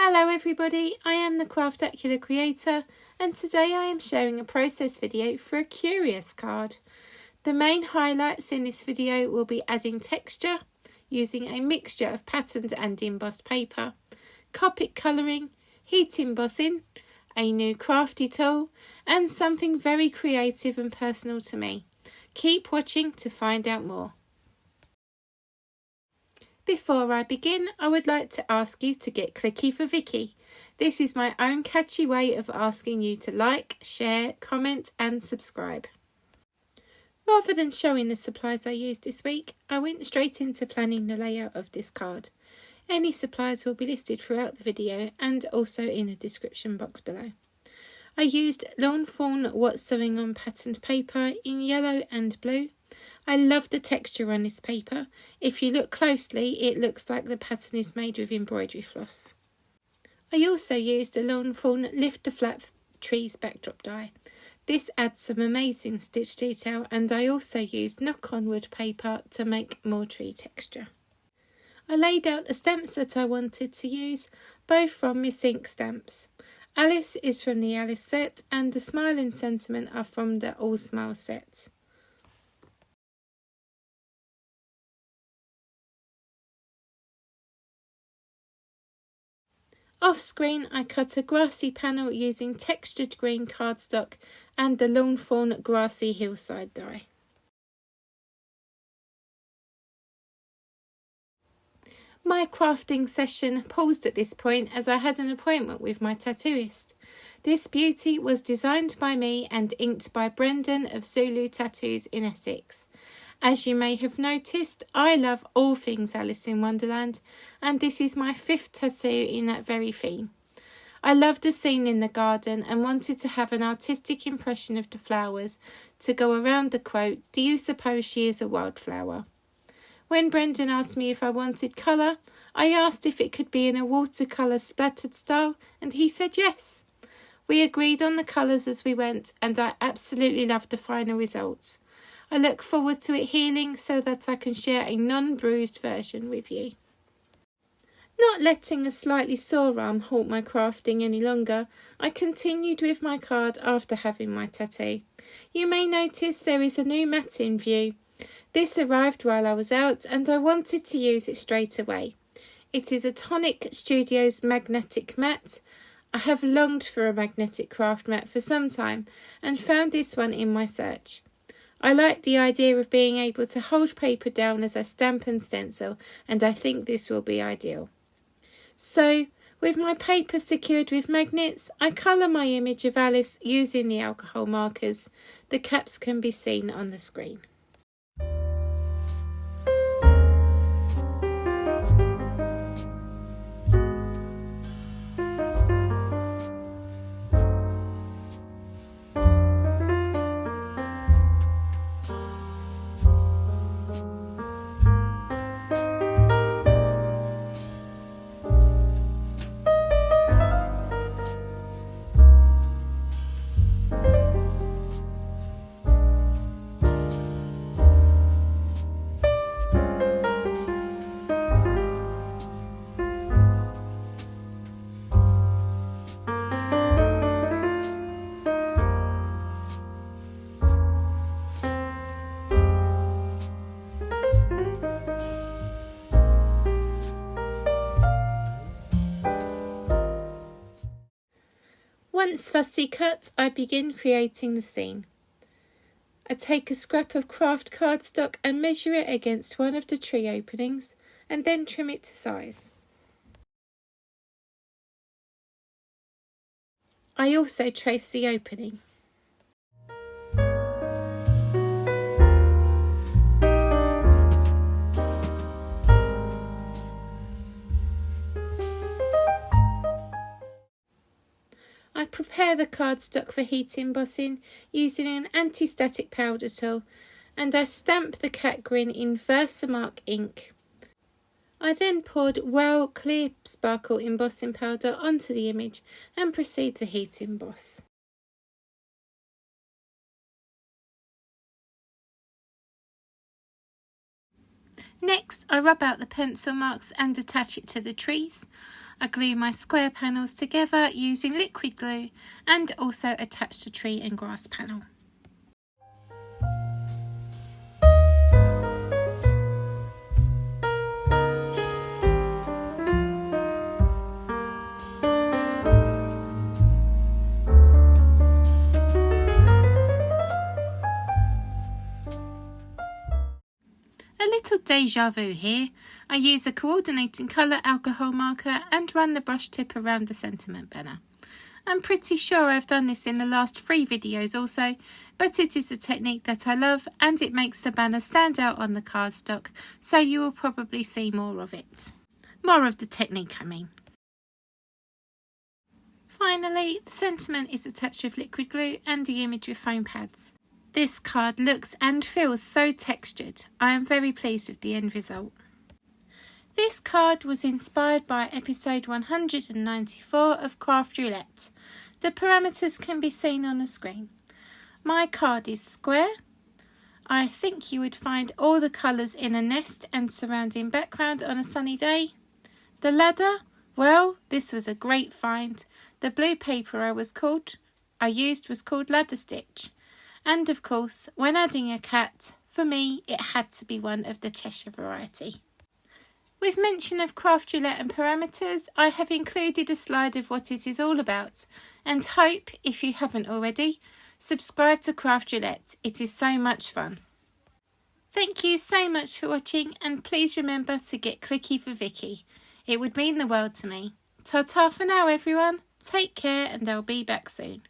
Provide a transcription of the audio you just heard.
Hello everybody, I am the CraftRoulette creator and today I am showing a process video for a curious card. The main highlights in this video will be adding texture using a mixture of patterned and embossed paper, Copic colouring, heat embossing, a new crafty tool and something very creative and personal to me. Keep watching to find out more. Before I begin, I would like to ask you to get clicky for Vicky. This is my own catchy way of asking you to like, share, comment and subscribe. Rather than showing the supplies I used this week, I went straight into planning the layout of this card. Any supplies will be listed throughout the video and also in the description box below. I used Lawn Fawn What's Sewing on patterned paper in yellow and blue. I love the texture on this paper. If you look closely, it looks like the pattern is made with embroidery floss. I also used a Lawn Fawn Lift the Flap Trees backdrop die. This adds some amazing stitch detail and I also used knock-on wood paper to make more tree texture. I laid out the stamps that I wanted to use, both from Miss Ink stamps. Alice is from the Alice set and the Smile and Sentiment are from the All Smile set. Off screen I cut a grassy panel using textured green cardstock and the Lawn Fawn Grassy Hillside die. My crafting session paused at this point as I had an appointment with my tattooist. This beauty was designed by me and inked by Brendan of Zulu Tattoos in Essex. As you may have noticed, I love all things Alice in Wonderland and this is my 5th tattoo in that very theme. I loved the scene in the garden and wanted to have an artistic impression of the flowers to go around the quote, "Do you suppose she is a wildflower?" When Brendan asked me if I wanted colour, I asked if it could be in a watercolour splattered style and he said yes. We agreed on the colours as we went and I absolutely loved the final result. I look forward to it healing so that I can share a non-bruised version with you. Not letting a slightly sore arm halt my crafting any longer, I continued with my card after having my tattoo. You may notice there is a new mat in view. This arrived while I was out and I wanted to use it straight away. It is a Tonic Studios magnetic mat. I have longed for a magnetic craft mat for some time and found this one in my search. I like the idea of being able to hold paper down as I stamp and stencil and I think this will be ideal. So, with my paper secured with magnets, I colour my image of Alice using the alcohol markers. The caps can be seen on the screen. Once fussy cut, I begin creating the scene. I take a scrap of craft cardstock and measure it against one of the tree openings and then trim it to size. I also trace the opening. I prepare the cardstock for heat embossing using an anti-static powder tool and I stamp the cat grin in Versamark ink. I then poured Well Clear Sparkle embossing powder onto the image and proceed to heat emboss. Next, I rub out the pencil marks and attach it to the trees. I glue my square panels together using liquid glue and also attach the tree and grass panel. A little deja vu here. I use a coordinating colour alcohol marker and run the brush tip around the sentiment banner. I'm pretty sure I've done this in the last 3 videos also, but it is a technique that I love and it makes the banner stand out on the cardstock, so you will probably see more of it. More of the technique, I mean. Finally, the sentiment is attached with liquid glue and the image with foam pads. This card looks and feels so textured. I am very pleased with the end result. This card was inspired by episode 194 of CraftRoulette. The parameters can be seen on the screen. My card is square. I think you would find all the colours in a nest and surrounding background on a sunny day. The ladder, well, this was a great find. The blue paper I used was called ladder stitch. And of course, when adding a cat, for me it had to be one of the Cheshire variety. With mention of CraftRoulette and parameters, I have included a slide of what it is all about, and hope, if you haven't already, subscribe to CraftRoulette. It is so much fun. Thank you so much for watching, and please remember to get clicky for Vicky. It would mean the world to me. Ta-ta for now everyone, take care and I'll be back soon.